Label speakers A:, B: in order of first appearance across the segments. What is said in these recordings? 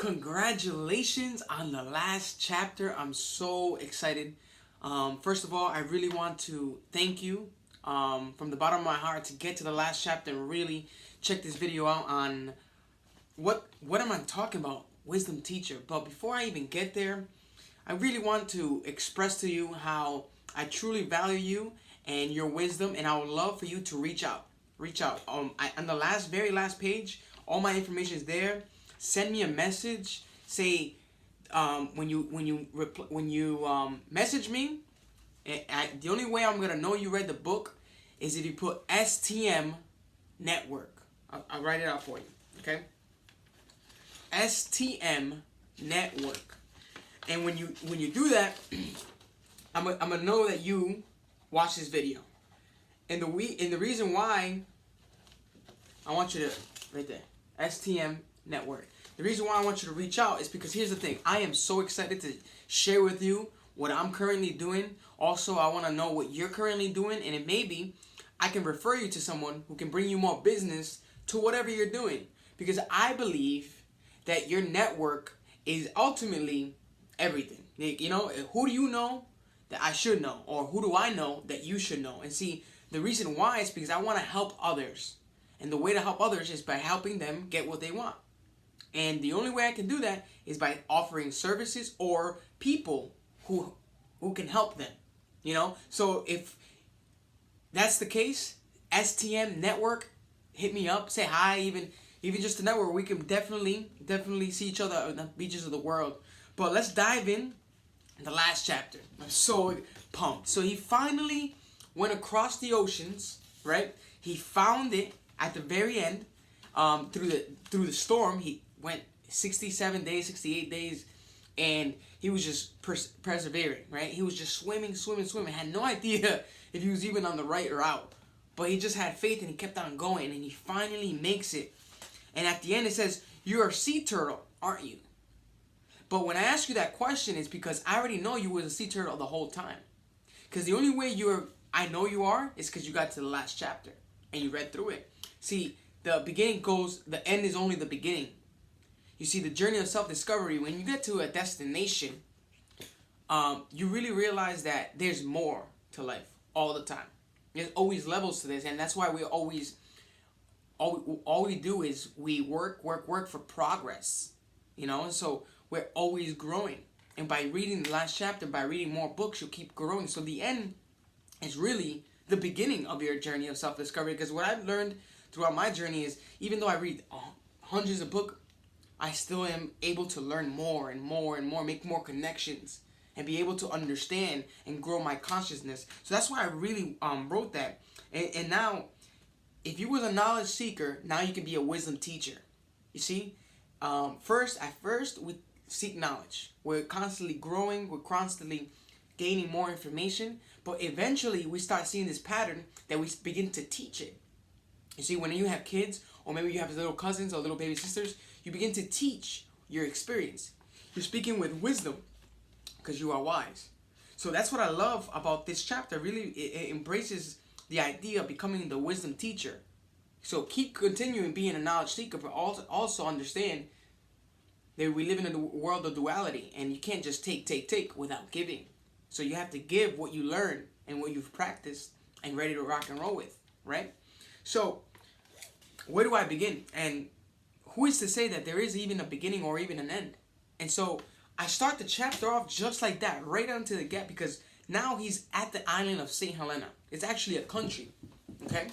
A: Congratulations on the last chapter. I'm so excited. First of all, I really want to thank you from the bottom of my heart to get to the last chapter and really check this video out on what am I talking about? Wisdom teacher. But before I even get there, I really want to express to you how I truly value you and your wisdom, and I would love for you to reach out. On the very last page, all my information is there. Send me a message. Say when you message me. The only way I'm gonna know you read the book is if you put STM Network. I'll write it out for you. Okay. STM Network. And when you do that, I'm gonna know that you watch this video. And the reason why I want you to right there, STM Network. The reason why I want you to reach out is because here's the thing. I am so excited to share with you what I'm currently doing. Also, I want to know what you're currently doing, and it maybe I can refer you to someone who can bring you more business to whatever you're doing. Because I believe that your network is ultimately everything. You know, who do you know that I should know? Or who do I know that you should know? And see, the reason why is because I want to help others. And the way to help others is by helping them get what they want. And the only way I can do that is by offering services or people who can help them. You know? So if that's the case, STM Network, hit me up, say hi, even just a network. We can definitely see each other on the beaches of the world. But let's dive in the last chapter. I'm so pumped. So he finally went across the oceans, right? He found it at the very end, through the storm. He went 67 days, 68 days, and he was just persevering, right? He was just swimming. Had no idea if he was even on the right route. But he just had faith and he kept on going, and he finally makes it. And at the end it says, "You're a sea turtle, aren't you?" But when I ask you that question, it's because I already know you was a sea turtle the whole time. Because the only way I know you are is because you got to the last chapter and you read through it. See, the end is only the beginning. You see, the journey of self-discovery, when you get to a destination, you really realize that there's more to life all the time. There's always levels to this, and that's why all we do is we work for progress. You know, and so we're always growing. And by reading the last chapter, by reading more books, you'll keep growing. So the end is really the beginning of your journey of self-discovery. Because what I've learned throughout my journey is, even though I read hundreds of books, I still am able to learn more and more and more, make more connections, and be able to understand and grow my consciousness. So that's why I really wrote that. And now, if you was a knowledge seeker, now you can be a wisdom teacher. You see? First we seek knowledge. We're constantly growing. We're constantly gaining more information. But eventually, we start seeing this pattern that we begin to teach it. You see, when you have kids, or maybe you have little cousins or little baby sisters, you begin to teach your experience. You're speaking with wisdom because you are wise. So that's what I love about this chapter. Really, it embraces the idea of becoming the wisdom teacher. So keep continuing being a knowledge seeker, but also understand that we live in a world of duality, and you can't just take without giving. So you have to give what you learn and what you've practiced and ready to rock and roll with, right? So where do I begin? And who is to say that there is even a beginning or even an end? And so I start the chapter off just like that, right onto the gap, because now he's at the island of St. Helena. It's actually a country, okay?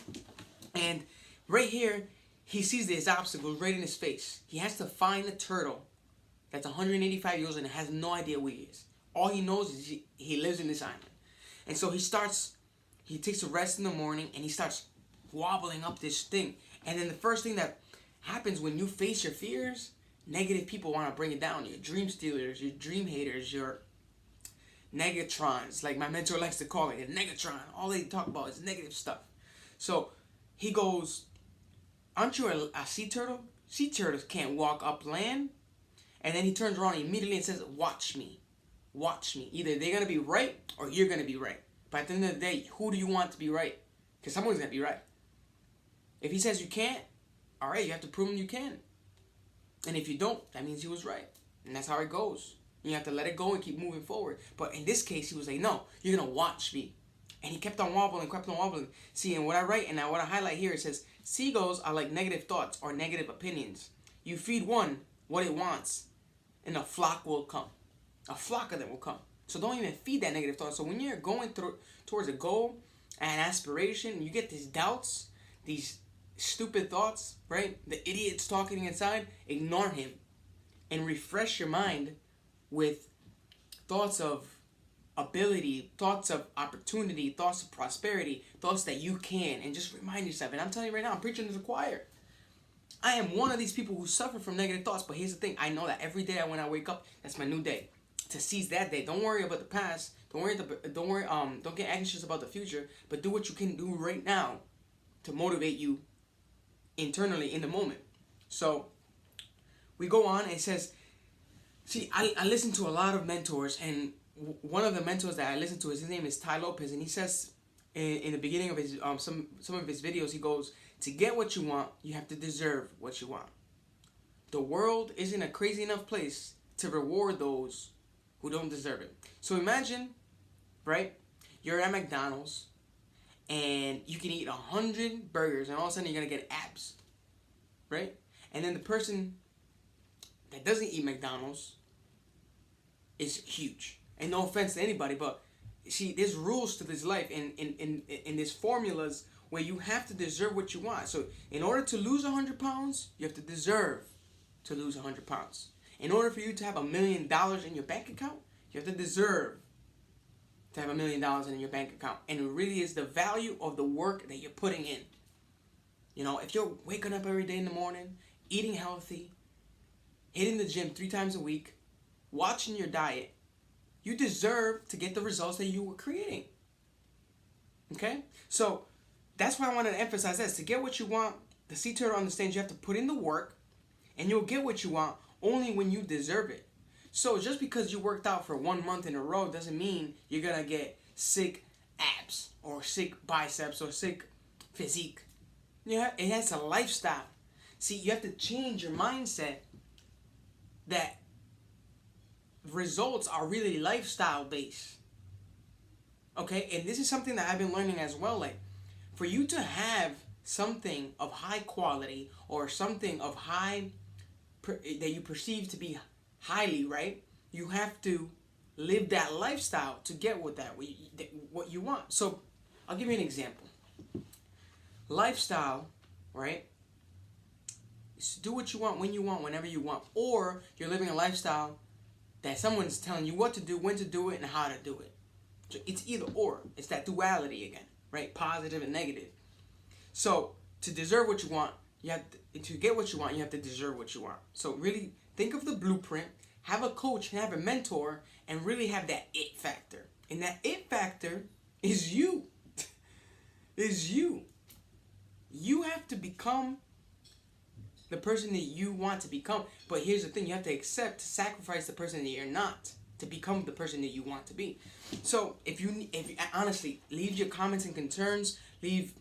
A: And right here, he sees these obstacles right in his face. He has to find a turtle that's 185 years old and has no idea where he is. All he knows is he lives in this island. And so he takes a rest in the morning, and he starts wobbling up this thing. And then the first thing that happens when you face your fears, negative people want to bring it down. Your dream stealers, your dream haters, your negatrons, like my mentor likes to call it, a negatron. All they talk about is negative stuff. So he goes, "Aren't you a sea turtle? Sea turtles can't walk up land." And then he turns around immediately and says, "Watch me. Watch me. Either they're going to be right or you're going to be right. But at the end of the day, who do you want to be right? Because someone's going to be right. If he says you can't, all right, you have to prove him you can. And if you don't, that means he was right. And that's how it goes. You have to let it go and keep moving forward. But in this case, he was like, no, you're going to watch me. And he kept on wobbling, kept on wobbling. See, and what I write, and now what I highlight here, it says, seagulls are like negative thoughts or negative opinions. You feed one what it wants, and a flock will come. A flock of them will come. So don't even feed that negative thought. So when you're going towards a goal and aspiration, you get these doubts, these stupid thoughts, right? The idiot's talking inside, ignore him. And refresh your mind with thoughts of ability, thoughts of opportunity, thoughts of prosperity, thoughts that you can, and just remind yourself. And I'm telling you right now, I'm preaching to the choir. I am one of these people who suffer from negative thoughts, but here's the thing. I know that every day when I wake up, that's my new day. To seize that day. Don't worry about the past. Don't get anxious about the future, but do what you can do right now to motivate you internally in the moment. So we go on, and it says, see, I listen to a lot of mentors, and one of the mentors that I listen to, his name is Ty Lopez, and he says in the beginning of his some of his videos, he goes, to get what you want, you have to deserve what you want. The world isn't a crazy enough place to reward those who don't deserve it. So imagine, right, you're at McDonald's, and you can eat 100 burgers, and all of a sudden you're going to get abs, right? And then the person that doesn't eat McDonald's is huge. And no offense to anybody, but see, there's rules to this life, and in there's formulas where you have to deserve what you want. So in order to lose 100 pounds, you have to deserve to lose 100 pounds. In order for you to have $1 million in your bank account, you have to deserve to have $1 million in your bank account. And it really is the value of the work that you're putting in. You know, if you're waking up every day in the morning, eating healthy, hitting the gym 3 times a week, watching your diet, you deserve to get the results that you were creating. Okay? So that's why I wanted to emphasize this. To get what you want, the sea turtle understands you have to put in the work, and you'll get what you want only when you deserve it. So just because you worked out for 1 month in a row doesn't mean you're going to get sick abs or sick biceps or sick physique. Yeah, it has a lifestyle. See, you have to change your mindset that results are really lifestyle based. Okay, and this is something that I've been learning as well. Like, for you to have something of high quality or something of high that you perceive to be highly, right? You have to live that lifestyle to get what you want. So I'll give you an example. Lifestyle, right, is to do what you want, when you want, whenever you want. Or you're living a lifestyle that someone's telling you what to do, when to do it, and how to do it. So it's either or. It's that duality again, right? Positive and negative. So to deserve what you want, you have to get what you want, you have to deserve what you want. So really think of the blueprint, have a coach, and have a mentor, and really have that it factor. And that it factor is you. Is you. You have to become the person that you want to become. But here's the thing, you have to accept, sacrifice the person that you're not to become the person that you want to be. So if you honestly, leave your comments and concerns, leave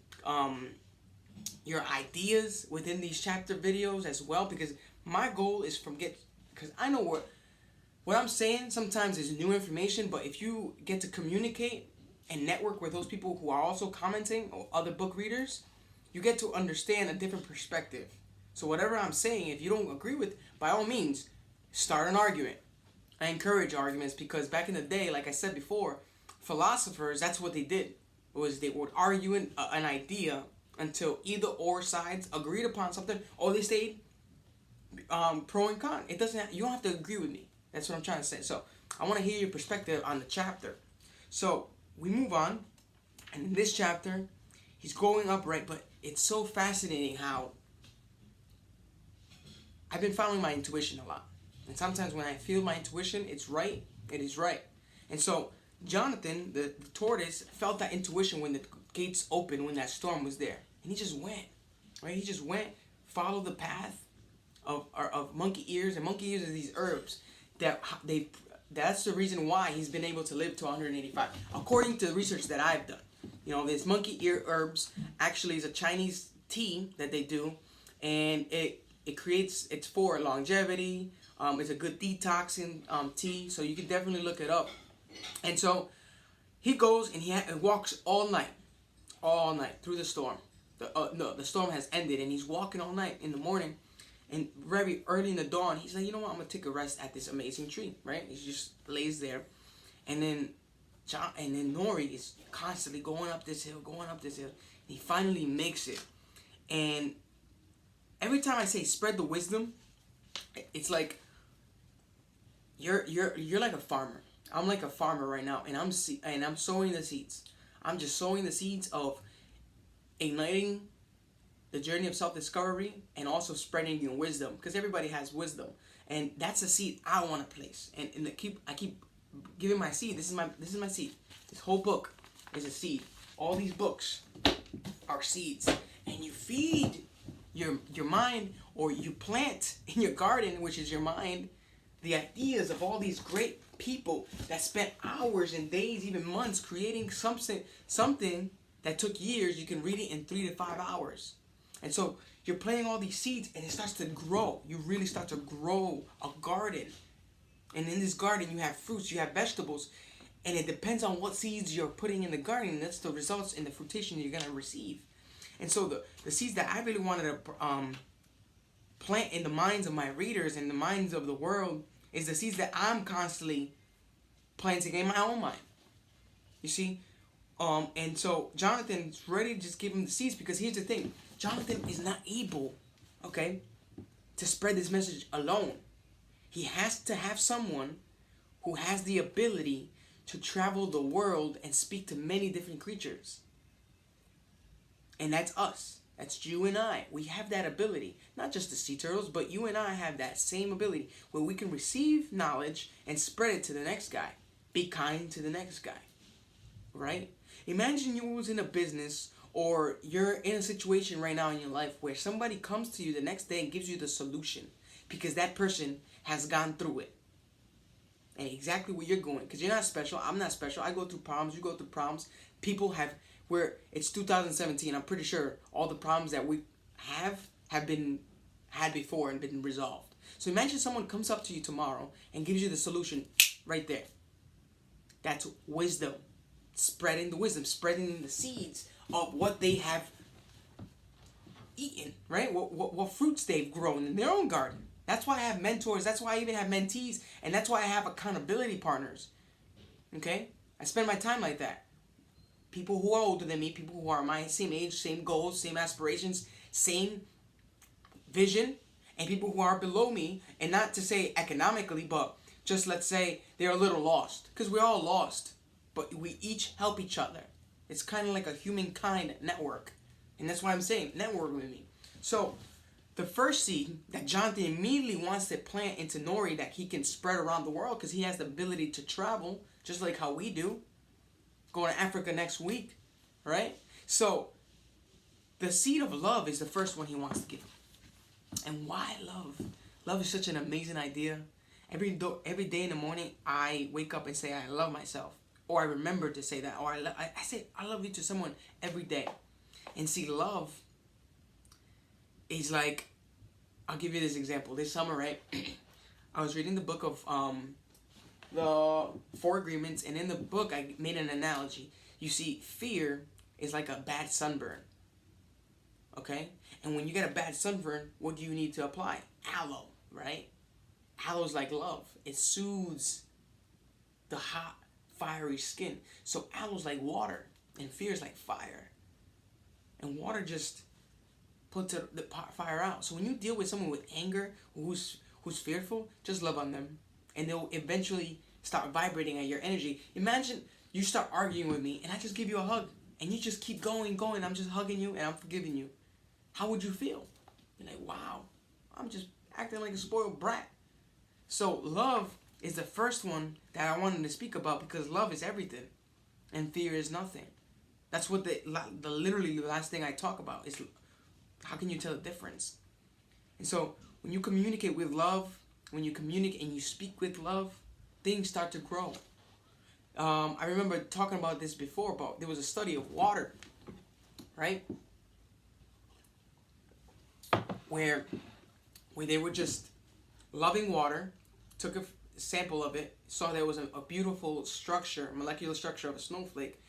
A: your ideas within these chapter videos as well, because my goal is because I know what I'm saying sometimes is new information, but if you get to communicate and network with those people who are also commenting or other book readers, you get to understand a different perspective. So whatever I'm saying, if you don't agree with, by all means, start an argument. I encourage arguments because back in the day, like I said before, philosophers, that's what they did. Was they would argue an idea until either or sides agreed upon something, or they stayed pro and con. You don't have to agree with me. That's what I'm trying to say. So I want to hear your perspective on the chapter. So we move on, and in this chapter, he's going upright, but it's so fascinating how I've been following my intuition a lot. And sometimes when I feel my intuition, it's right, it is right. And so Jonathan, the tortoise, felt that intuition when the gates opened, when that storm was there. And he just went, right? He just went, followed the path of monkey ears. And monkey ears are these herbs that's the reason why he's been able to live to 185. According to the research that I've done. You know, this monkey ear herbs actually is a Chinese tea that they do. And it It's for longevity. It's a good detoxing tea, so you can definitely look it up. And so he goes and he walks all night through the storm. The storm has ended, and he's walking all night. In the morning, and very early in the dawn, he's like, you know what, I'm gonna take a rest at this amazing tree, right? He just lays there, and then Nori is constantly going up this hill, and he finally makes it. And every time I say spread the wisdom, it's like you're like a farmer. I'm like a farmer right now, and I'm sowing the seeds. I'm just sowing the seeds of igniting the journey of self-discovery, and also spreading your wisdom, because everybody has wisdom, and that's a seed I want to place. And I keep giving my seed. This is my seed. This whole book is a seed. All these books are seeds, and you feed your mind, or you plant in your garden, which is your mind, the ideas of all these great people that spent hours and days, even months, creating something that took years. You can read it in 3 to 5 hours. And so you're planting all these seeds, and it starts to grow. You really start to grow a garden. And in this garden, you have fruits, you have vegetables, and it depends on what seeds you're putting in the garden, and that's the results in the fruition you're going to receive. And so the seeds that I really wanted to plant in the minds of my readers and the minds of the world is the seeds that I'm constantly planting in my own mind. You see? And so Jonathan's ready to just give him the seeds, because here's the thing. Jonathan is not able, okay, to spread this message alone. He has to have someone who has the ability to travel the world and speak to many different creatures. And that's us. That's you and I. We have that ability. Not just the sea turtles, but you and I have that same ability where we can receive knowledge and spread it to the next guy. Be kind to the next guy. Right? Imagine you was in a business, or you're in a situation right now in your life where somebody comes to you the next day and gives you the solution, because that person has gone through it. And exactly where you're going. Because you're not special. I'm not special. I go through problems. You go through problems. People have... it's 2017, I'm pretty sure all the problems that we have been had before and been resolved. So imagine someone comes up to you tomorrow and gives you the solution right there. That's wisdom. Spreading the wisdom, spreading the seeds of what they have eaten, right? What fruits they've grown in their own garden. That's why I have mentors. That's why I even have mentees. And that's why I have accountability partners. Okay? I spend my time like that. People who are older than me, people who are my same age, same goals, same aspirations, same vision, and people who are below me, and not to say economically, but just let's say they're a little lost, because we're all lost, but we each help each other. It's kind of like a humankind network, and that's why I'm saying network with me. So the first seed that Jonathan immediately wants to plant into Nori, that he can spread around the world, because he has the ability to travel, just like how we do. Going to Africa next week, right? So, the seed of love is the first one he wants to give. And why love? Love is such an amazing idea. Every day in the morning, I wake up and say, I love myself. Or I remember to say that. Or I say, I love you to someone every day. And see, love is like, I'll give you this example. This summer, right? I was reading the book of... the 4 agreements, and in the book I made an analogy. You see, fear is like a bad sunburn, okay? And when you get a bad sunburn, what do you need to apply? Aloe, right? Aloe is like love. It soothes the hot, fiery skin. So aloe is like water, and fear is like fire. And water just puts the fire out. So when you deal with someone with anger, who's fearful, just love on them. And they'll eventually start vibrating at your energy. Imagine you start arguing with me, and I just give you a hug. And you just keep going. I'm just hugging you, and I'm forgiving you. How would you feel? You're like, wow, I'm just acting like a spoiled brat. So love is the first one that I wanted to speak about, because love is everything. And fear is nothing. That's what literally the last thing I talk about is, how can you tell the difference? And so when you communicate with love, when you communicate and you speak with love, things start to grow. I remember talking about this before, but there was a study of water, right? Where where they were just loving water, took a sample of it, saw there was a beautiful structure, molecular structure of a snowflake.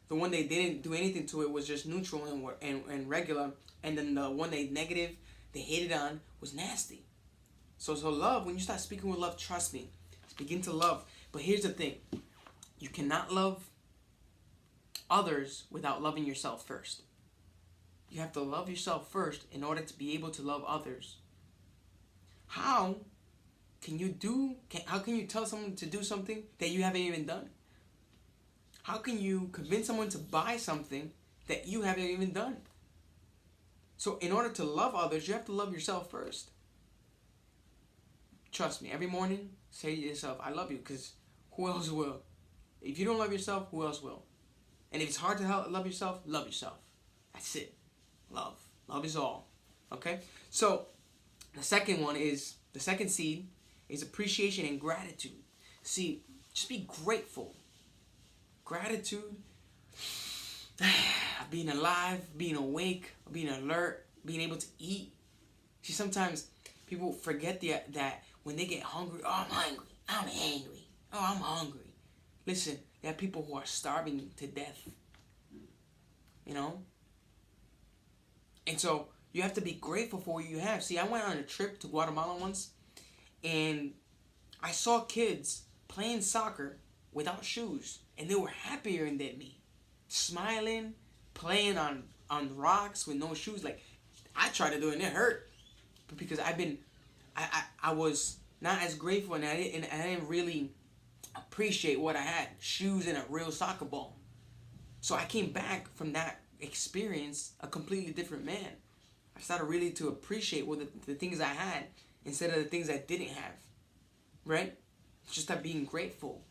A: The one they didn't do anything to it was just neutral and regular, and then the one they negative, they hated on, was nasty. So love, when you start speaking with love, trust me, begin to love. But here's the thing, you cannot love others without loving yourself first. You have to love yourself first in order to be able to love others. How can you tell someone to do something that you haven't even done? How can you convince someone to buy something that you haven't even done? So in order to love others, you have to love yourself first. Trust me, every morning, say to yourself, I love you, because who else will? If you don't love yourself, who else will? And if it's hard to love yourself, love yourself. That's it. Love. Love is all. Okay? So, the second seed is appreciation and gratitude. See, just be grateful. Gratitude, being alive, being awake, being alert, being able to eat. See, sometimes people forget that when they get hungry, oh, I'm angry, oh, I'm hungry. Listen, there are people who are starving to death, you know? And so, you have to be grateful for what you have. See, I went on a trip to Guatemala once, and I saw kids playing soccer without shoes, and they were happier than me, smiling, playing on rocks with no shoes. Like, I tried to do it and it hurt, but because I was not as grateful, and I didn't really appreciate what I had, shoes and a real soccer ball. So I came back from that experience a completely different man. I started really to appreciate the things I had instead of the things I didn't have, right? Just that being grateful,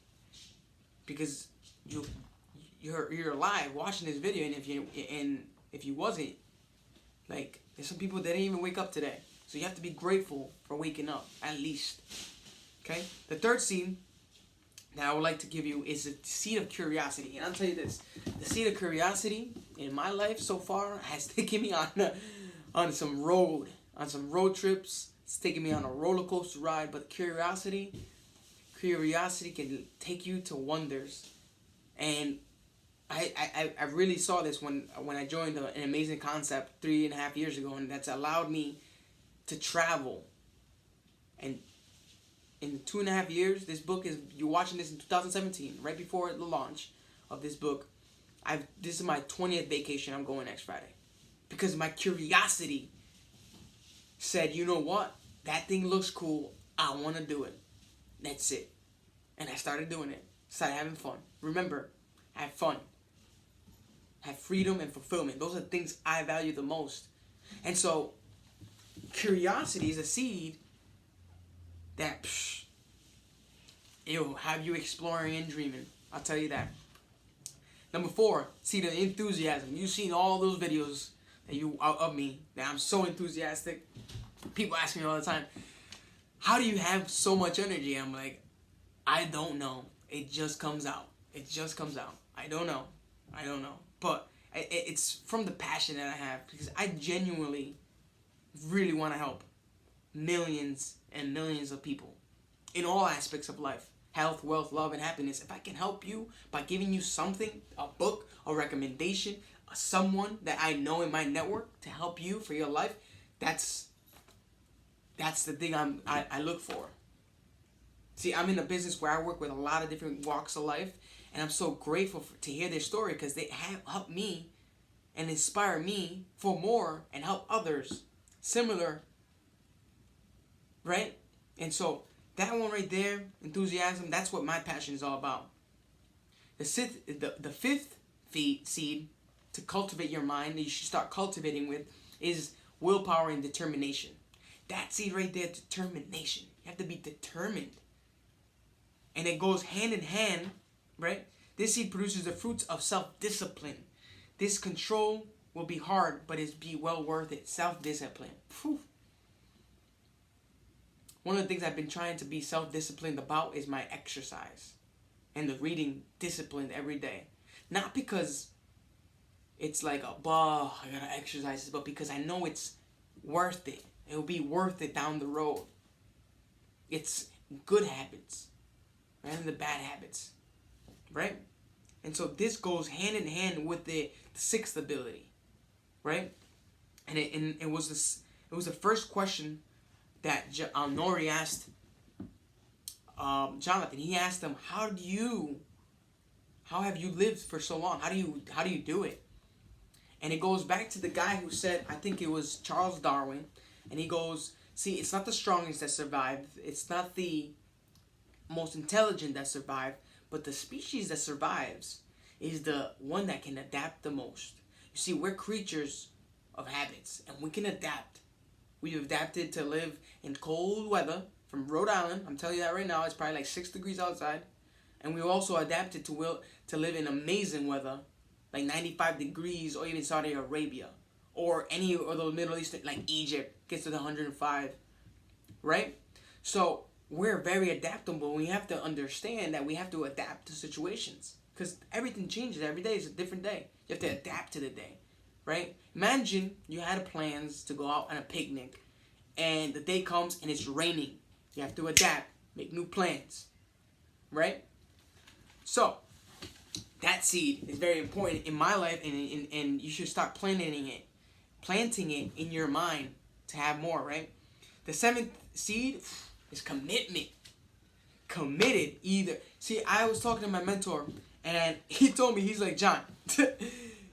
A: because you're alive watching this video, and if you wasn't, like, there's some people that didn't even wake up today. So you have to be grateful for waking up, at least. Okay? The third seed that I would like to give you is the seed of curiosity. And I'll tell you this, the seed of curiosity in my life so far has taken me on some road trips. It's taken me on a roller coaster ride, but curiosity can take you to wonders. And I really saw this when I joined an amazing concept 3.5 years ago, and that's allowed me to travel. And in 2.5 years, this book you're watching this in 2017, right before the launch of this book. This is my 20th vacation I'm going next Friday, because my curiosity said, you know what, that thing looks cool, I want to do it. That's it. And I started doing it. Started having fun. Remember, have fun. Have freedom and fulfillment. Those are the things I value the most. And so, curiosity is a seed that it'll have you exploring and dreaming. I'll tell you that. Number 4, seed of enthusiasm. You've seen all those videos of me that I'm so enthusiastic. People ask me all the time, how do you have so much energy? I'm like, I don't know. It just comes out. It just comes out. I don't know. But it's from the passion that I have, because I genuinely really want to help millions and millions of people in all aspects of life. Health, wealth, love, and happiness. If I can help you by giving you something, a book, a recommendation, someone that I know in my network to help you for your life, that's the thing I look for. See, I'm in a business where I work with a lot of different walks of life, and I'm so grateful to hear their story, because they have helped me and inspire me for more and help others similar, right? And so that one right there, enthusiasm, that's what my passion is all about. The fifth seed to cultivate your mind that you should start cultivating with is willpower and determination. That seed right there, determination. You have to be determined. And it goes hand in hand, right? This seed produces the fruits of self-discipline. This control will be hard, but it's be well worth it. Self-discipline. Whew. One of the things I've been trying to be self-disciplined about is my exercise and the reading disciplined every day. Not because it's like I gotta exercise, but because I know it's worth it. It will be worth it down the road. It's good habits rather than the bad habits, right? And so this goes hand in hand with the sixth ability, right? And it was this. It was the first question that Nori asked Jonathan. He asked him, how have you lived for so long? How do you do it? And it goes back to the guy who said, I think it was Charles Darwin, and he goes, see, it's not the strongest that survive, it's not the most intelligent that survive, but the species that survives is the one that can adapt the most. You see, we're creatures of habits, and we can adapt. We've adapted to live in cold weather from Rhode Island. I'm telling you that right now. It's probably like 6 degrees outside. And we've also adapted to live in amazing weather, like 95 degrees, or even Saudi Arabia, or any of those Middle Eastern, like Egypt, gets to the 105, right? So we're very adaptable. We have to understand that we have to adapt to situations, because everything changes every day. It's a different day. You have to adapt to the day, right? Imagine you had plans to go out on a picnic, and the day comes and it's raining. You have to adapt, make new plans, right? So that seed is very important in my life, and you should start planting it in your mind to have more, right? The seventh seed is commitment. Committed either. See, I was talking to my mentor, and he told me, he's like, John,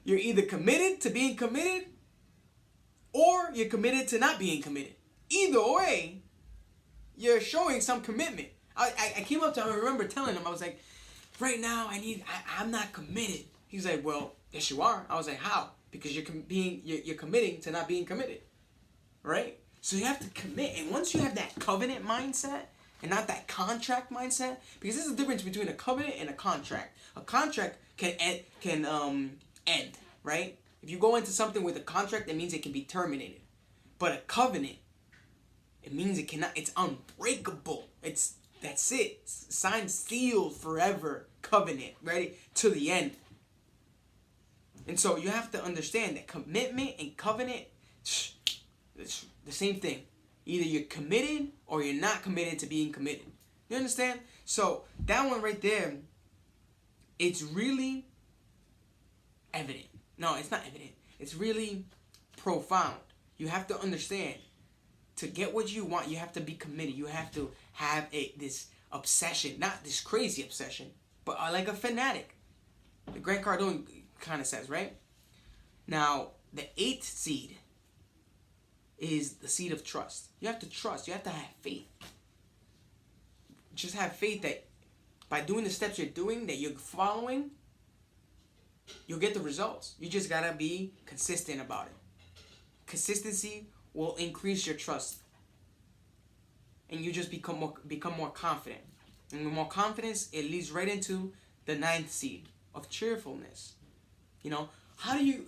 A: you're either committed to being committed, or you're committed to not being committed. Either way, you're showing some commitment. I came up to him, I remember telling him, I was like, right now, I'm not committed. He's like, well, yes you are. I was like, how? Because you're committing to not being committed, right? So you have to commit, and once you have that covenant mindset and not that contract mindset, because there's a difference between a covenant and a contract. A contract can end, right? If you go into something with a contract, it means it can be terminated. But a covenant, it means it cannot. It's unbreakable. That's it. Signed, sealed, forever covenant, ready to the end. And so you have to understand that commitment and covenant, it's the same thing. Either you're committed or you're not committed to being committed. You understand? So that one right there, it's really evident. No, it's not evident. It's really profound. You have to understand, to get what you want, you have to be committed. You have to have this obsession, not this crazy obsession, but like a fanatic. The Grant Cardone kind of says, right? Now, the eighth seed is the seed of trust. You have to trust. You have to have faith. Just have faith that by doing the steps you're doing, that you're following, you'll get the results. You just gotta be consistent about it. Consistency will increase your trust, and you just become more confident. And with more confidence, it leads right into the ninth seed of cheerfulness. You know, how are you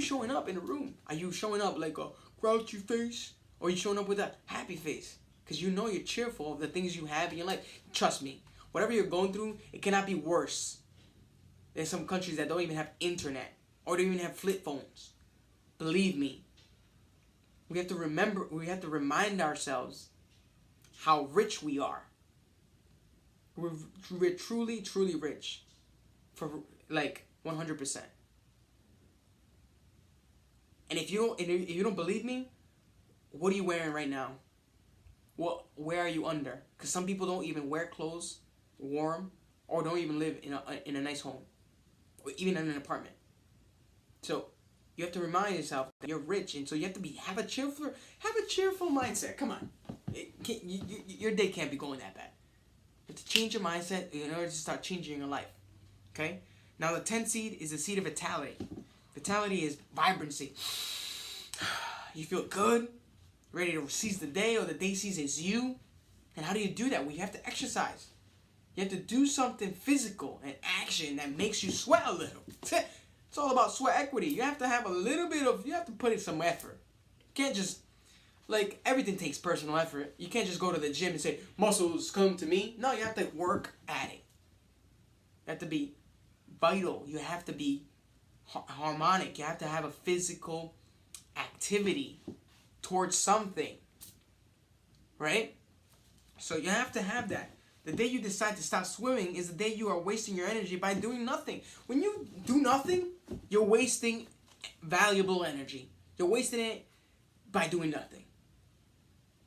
A: showing up in a room? Are you showing up like a grouchy face, or are you showing up with a happy face? Because you know you're cheerful of the things you have in your life. Trust me, whatever you're going through, it cannot be worse. There's some countries that don't even have internet, or don't even have flip phones. Believe me. We have to remind ourselves how rich we are. We're truly, truly rich. For like 100%. And if you don't believe me, what are you wearing right now? Where are you under? Because some people don't even wear clothes warm, or don't even live in a nice home, or even in an apartment. So you have to remind yourself that you're rich, and so you have to have a cheerful mindset. Come on, your day can't be going that bad. You have to change your mindset in order to start changing your life. Okay. Now the 10th seed is the seed of vitality. Vitality is vibrancy. You feel good, ready to seize the day, or the day seizes you. And how do you do that? Well, you have to exercise. You have to do something physical and action that makes you sweat a little. It's all about sweat equity. You have to have you have to put in some effort. You can't just, like, everything takes personal effort. You can't just go to the gym and say, muscles come to me. No, you have to work at it. You have to be vital. You have to be harmonic. You have to have a physical activity towards something, right? So you have to have that. The day you decide to stop swimming is the day you are wasting your energy by doing nothing. When you do nothing, you're wasting valuable energy. You're wasting it by doing nothing.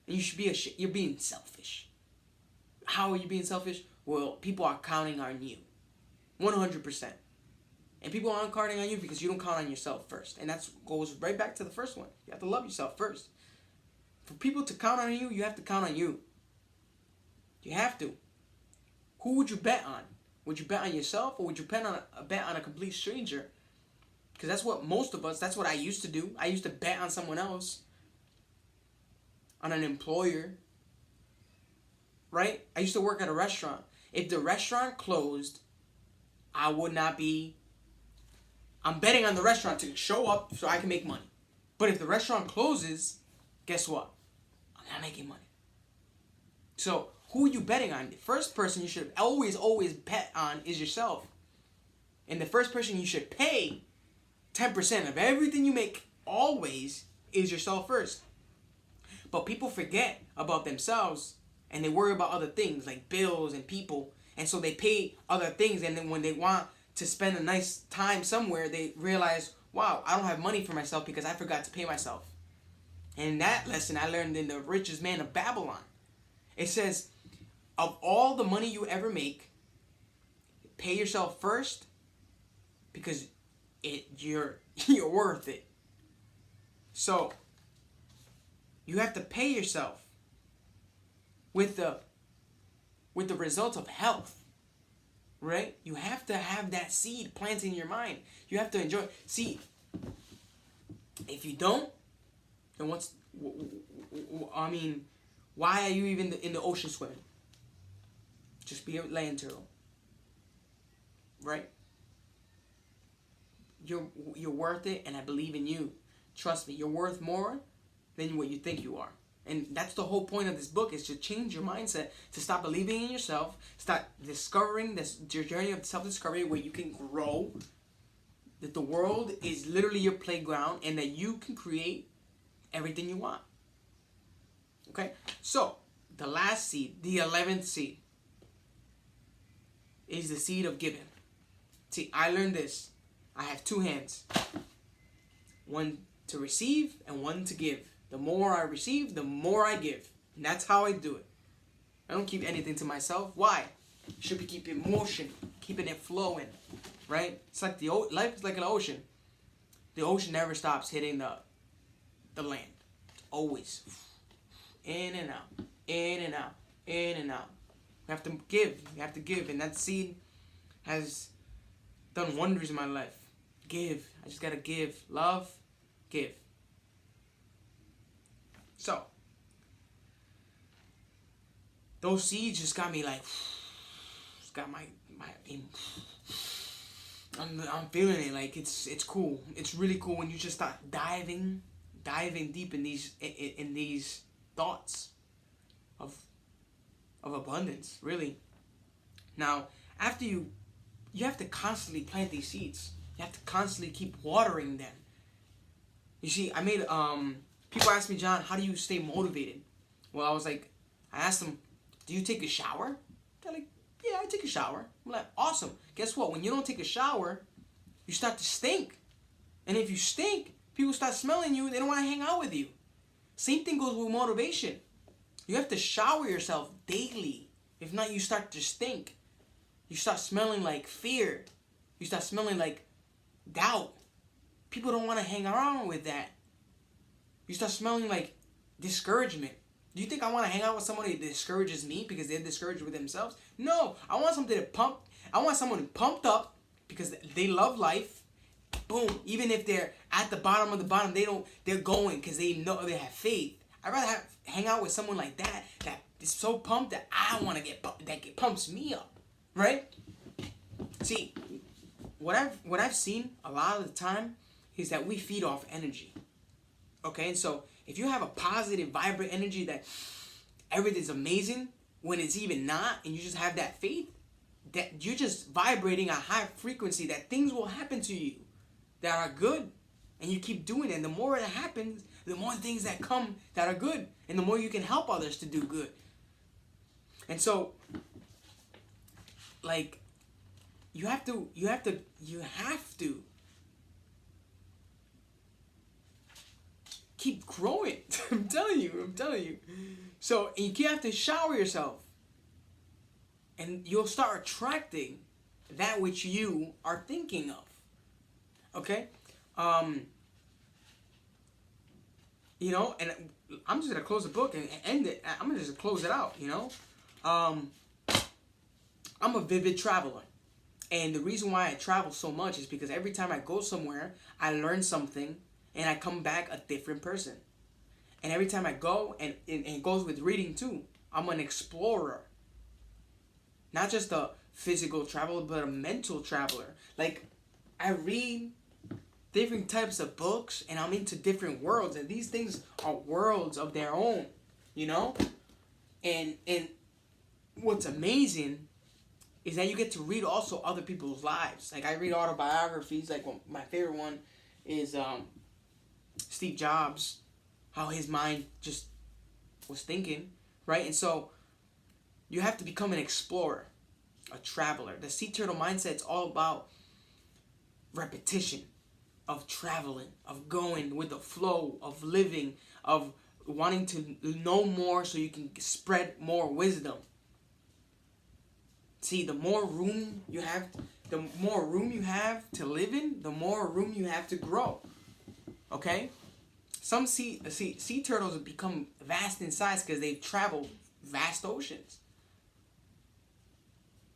A: And you should be you're being selfish. How are you being selfish? Well, people are counting on you. 100%. And people aren't counting on you because you don't count on yourself first. And that goes right back to the first one. You have to love yourself first. For people to count on you, you have to count on you. You have to. Who would you bet on? Would you bet on yourself, or would you bet on a complete stranger? Because that's what most of us, that's what I used to do. I used to bet on someone else. On an employer. Right? I used to work at a restaurant. If the restaurant closed, I would not be... I'm betting on the restaurant to show up so I can make money. But if the restaurant closes, guess what? I'm not making money. So, who are you betting on? The first person you should always bet on is yourself. And the first person you should pay 10% of everything you make always is yourself first. But people forget about themselves and they worry about other things like bills and people. And so they pay other things, and then when they want to spend a nice time somewhere, they realize, wow, I don't have money for myself because I forgot to pay myself. And that lesson I learned in The Richest Man of Babylon. It says, of all the money you ever make, pay yourself first because you're worth it. So you have to pay yourself with the result of health. Right? You have to have that seed planted in your mind. You have to enjoy. See, if you don't, then why are you even in the ocean swimming? Just be a land turtle. Right? You're worth it, and I believe in you. Trust me, you're worth more than what you think you are. And that's the whole point of this book, is to change your mindset, to stop believing in yourself, start discovering this your journey of self-discovery where you can grow, that the world is literally your playground, and that you can create everything you want. Okay? So, the last seed, the 11th seed, is the seed of giving. See, I learned this. I have two hands. One to receive and one to give. The more I receive, the more I give. And that's how I do it. I don't keep anything to myself. Why? You should be keeping motion, keeping it flowing, right? It's like life is like an ocean. The ocean never stops hitting the land. It's always in and out, in and out, in and out. We have to give. We have to give. And that seed has done wonders in my life. Give. I just gotta give. Love. Give. So, those seeds just got me like, it's got my I'm feeling it. Like it's cool. It's really cool when you just start diving deep in these thoughts of abundance. Really. Now, after you have to constantly plant these seeds. You have to constantly keep watering them. You see, I made people ask me, John, how do you stay motivated? Well, I asked them, do you take a shower? They're like, yeah, I take a shower. I'm like, awesome. Guess what? When you don't take a shower, you start to stink. And if you stink, people start smelling you and they don't want to hang out with you. Same thing goes with motivation. You have to shower yourself daily. If not, you start to stink. You start smelling like fear. You start smelling like doubt. People don't want to hang around with that. You start smelling like discouragement. Do you think I want to hang out with somebody that discourages me because they're discouraged with themselves? No, I want someone pumped up because they love life. Boom. Even if they're at the bottom of the bottom, they're going because they know they have faith. I'd rather hang out with someone like that is so pumped that I want to that pumps me up, right? See, what I've seen a lot of the time is that we feed off energy. Okay, and so if you have a positive, vibrant energy that everything's amazing when it's even not, and you just have that faith, that you're just vibrating a high frequency, that things will happen to you that are good, and you keep doing it. And the more it happens, the more things that come that are good, and the more you can help others to do good. And so, like, you have to keep growing. I'm telling you. So you have to shower yourself, and you'll start attracting that which you are thinking of. Okay? You know, and I'm just gonna close the book and end it. I'm gonna just close it out, you know? I'm a vivid traveler. And the reason why I travel so much is because every time I go somewhere, I learn something and I come back a different person. And every time I go, and it goes with reading too, I'm an explorer. Not just a physical traveler, but a mental traveler. Like, I read different types of books and I'm into different worlds, and these things are worlds of their own, you know? And what's amazing is that you get to read also other people's lives. Like, I read autobiographies. Like, my favorite one is Steve Jobs, how his mind just was thinking, right? And so you have to become an explorer, a traveler. The sea turtle mindset is all about repetition, of traveling, of going with the flow, of living, of wanting to know more so you can spread more wisdom. See, the more room you have to live in, the more room you have to grow. Okay? Some sea turtles have become vast in size because they've traveled vast oceans.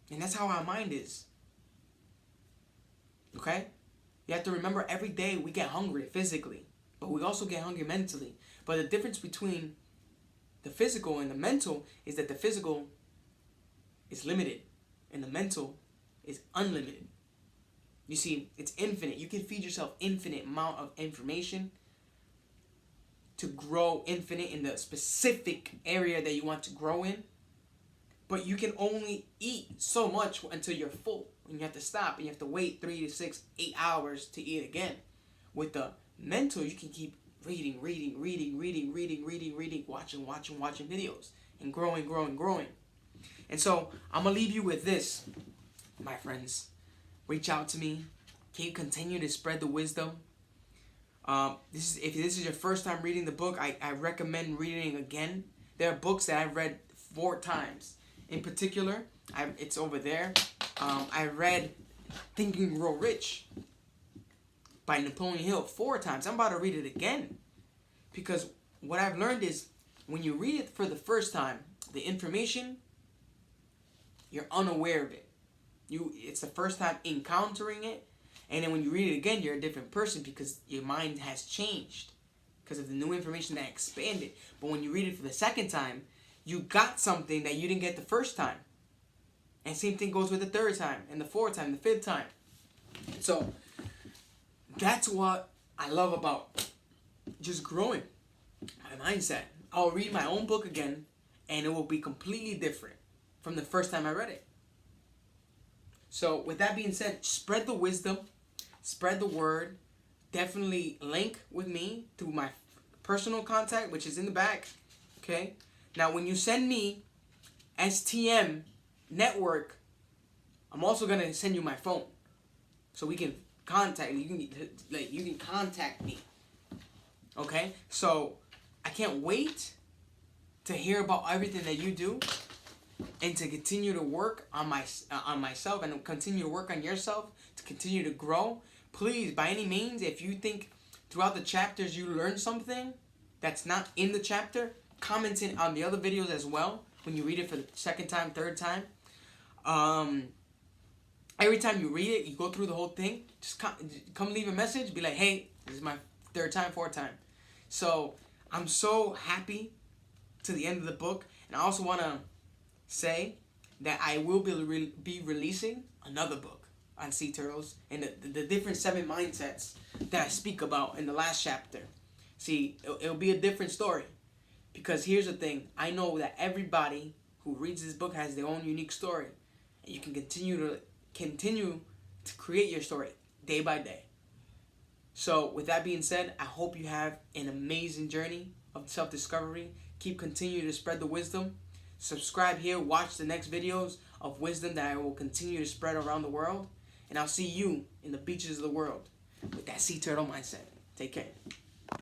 A: And that's how our mind is. Okay? You have to remember, every day we get hungry physically, but we also get hungry mentally. But the difference between the physical and the mental is that the physical is limited and the mental is unlimited. You see, it's infinite. You can feed yourself infinite amount of information to grow infinite in the specific area that you want to grow in. But you can only eat so much until you're full. And you have to stop, and you have to wait 3 to 6, 8 hours to eat again. With the mental, you can keep reading, watching videos, and growing. And so, I'm going to leave you with this, my friends. Reach out to me. Continue to spread the wisdom. If this is your first time reading the book, I recommend reading again. There are books that I've read 4 times. In particular, it's over there. I read Think and Grow Rich by Napoleon Hill 4 times. I'm about to read it again. Because what I've learned is, when you read it for the first time, the information, you're unaware of it. It's the first time encountering it. And then when you read it again, you're a different person because your mind has changed because of the new information that expanded. But when you read it for the second time, you got something that you didn't get the first time. And same thing goes with the third time, and the fourth time, the fifth time. So, that's what I love about just growing my mindset. I'll read my own book again, and it will be completely different from the first time I read it. So, with that being said, spread the wisdom, spread the word. Definitely link with me through my personal contact, which is in the back. Okay? Now, when you send me STM network, I'm also going to send you my phone. So we can contact you. You can contact me. Okay? So, I can't wait to hear about everything that you do, and to continue to work on myself, and continue to work on yourself, to continue to grow. Please, by any means, if you think throughout the chapters you learned something that's not in the chapter, comment it on the other videos as well when you read it for the second time, third time. Every time you read it, you go through the whole thing, just come leave a message, be like, hey, this is my third time, fourth time. So, I'm so happy to the end of the book, and I also want to say that I will be releasing another book on sea turtles and the different 7 mindsets that I speak about in the last chapter. See, it'll be a different story, because here's the thing. I know that everybody who reads this book has their own unique story, and you can continue to create your story day by day. So with that being said, I hope you have an amazing journey of self-discovery. Keep continuing to spread the wisdom. Subscribe here. Watch the next videos of wisdom that I will continue to spread around the world. And I'll see you in the beaches of the world with that sea turtle mindset. Take care.